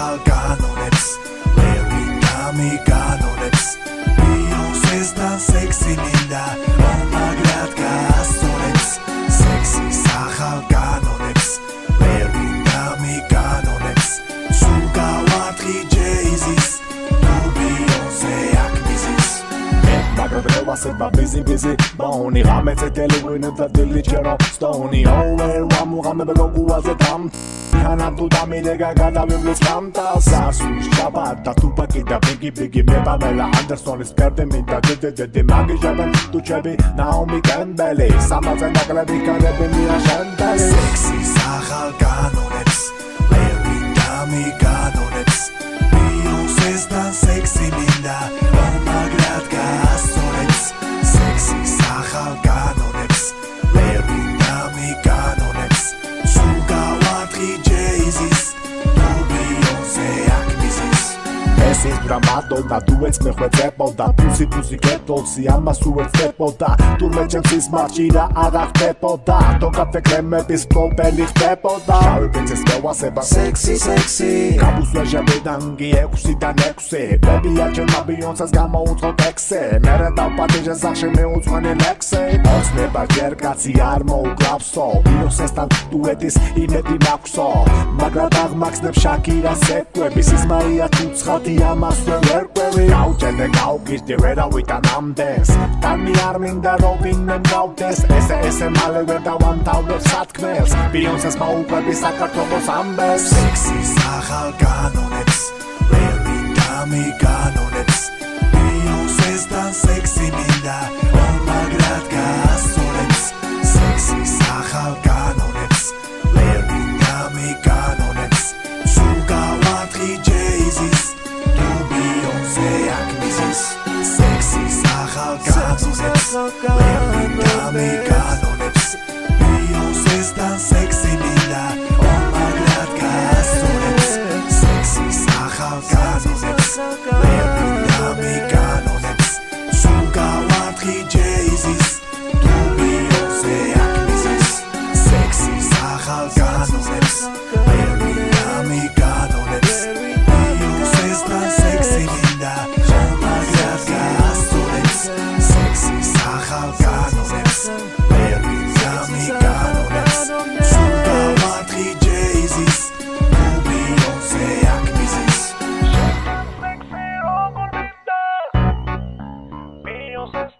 ახალ კანონებს ლევი გამი კანონებს Beyoncé-სთან სექსი მინდა მაგრამ გასწორებს სექსის ახალ კანონებს ლევი გამი კანონებს სულ გავარტყი Jay-Z's თუ Beyoncé აქ მიზის Magrebelvaseba busy Baoni gametse telewin da diligero Stony over Wamugame begoguaze tam Hana tu damidega gadaviblis kamta Sarsus Shabata Tupaki da Biggie Mebamela Anderson is perdemi da Dede Magi Jaben Tuchebi Naomi Campbell Samazen Aglebi Karebimi Ashandali Sexy Sahal Kanoneps Larry Dami Kanoneps Beyoncé-stan sexy minda Magrad Gastorets Sexy Sahal Kanoneps Larry Dami Kanoneps Suga Watri Jay-Z's Tu Beyoncé ak mizis Es is bramado da duets me ხვეწებოდა Pussy კეთოლსი ამას უერთდებოდა Თურმე ჩემსის მარჭირა არ ახდებოდა Თოკაფე კრემების ფლოპელი ხდებოდა შავი პეცეს მევასება Sexy Kabusვეჟებიდან გი 6-დან 6 Ბებია ჩემმა Beyoncé-ს გამოუწყო ტექსე მერე დავპატიჟე სახში მეუძღვენი ლექსე ოცნება ჯერ კაცი არ მოუკლავსო Beyoncé-სთან დუეტის იმედი მაქვსო მაგრამ აღმახსნებ შაკირას ეკვები სიზმარია თუ ცხადი ამას ვერ ყვევი გაუჭედე გაუგირდი ვერავით ანამდენს ტანი არ მინდა რომ ვინმე გავდეს ესე მალე ვერ დავამთავრებ სათქმელს Beyoncé-ს მოუყვები საქართველოს ამბებს სექსის ახალ კანონებს ლევი გამი კანონებს Beyoncé-სთან სექსი მინდა მაგრამ გასწორებს სექსის ახალ კანონებს ლევი გამი კანონებს სულ გავარტყი Jay-Z's თუ Beyoncé აქ მიზის სექსის ახალ კანონებს ლევი გამი კანონებს Beyoncé-სთან სექსი მინდა მაგრამ გასწორებს სექსის ახალ კანონებს ლევი გამი კანონებს სულ გავარტყი Jay-Z's თუ Beyoncé აქ მიზის სექსის ახალ კანონებს ლევი გამი კანონებს Beyoncé-სთან სექსი მინდა მაგრამ გასწორებს სექსის ახალ კანონებს ლევი გამი კანონებს სულ გავარტყი Jay-Z's თუ Beyoncé აქ მიზის Beyoncé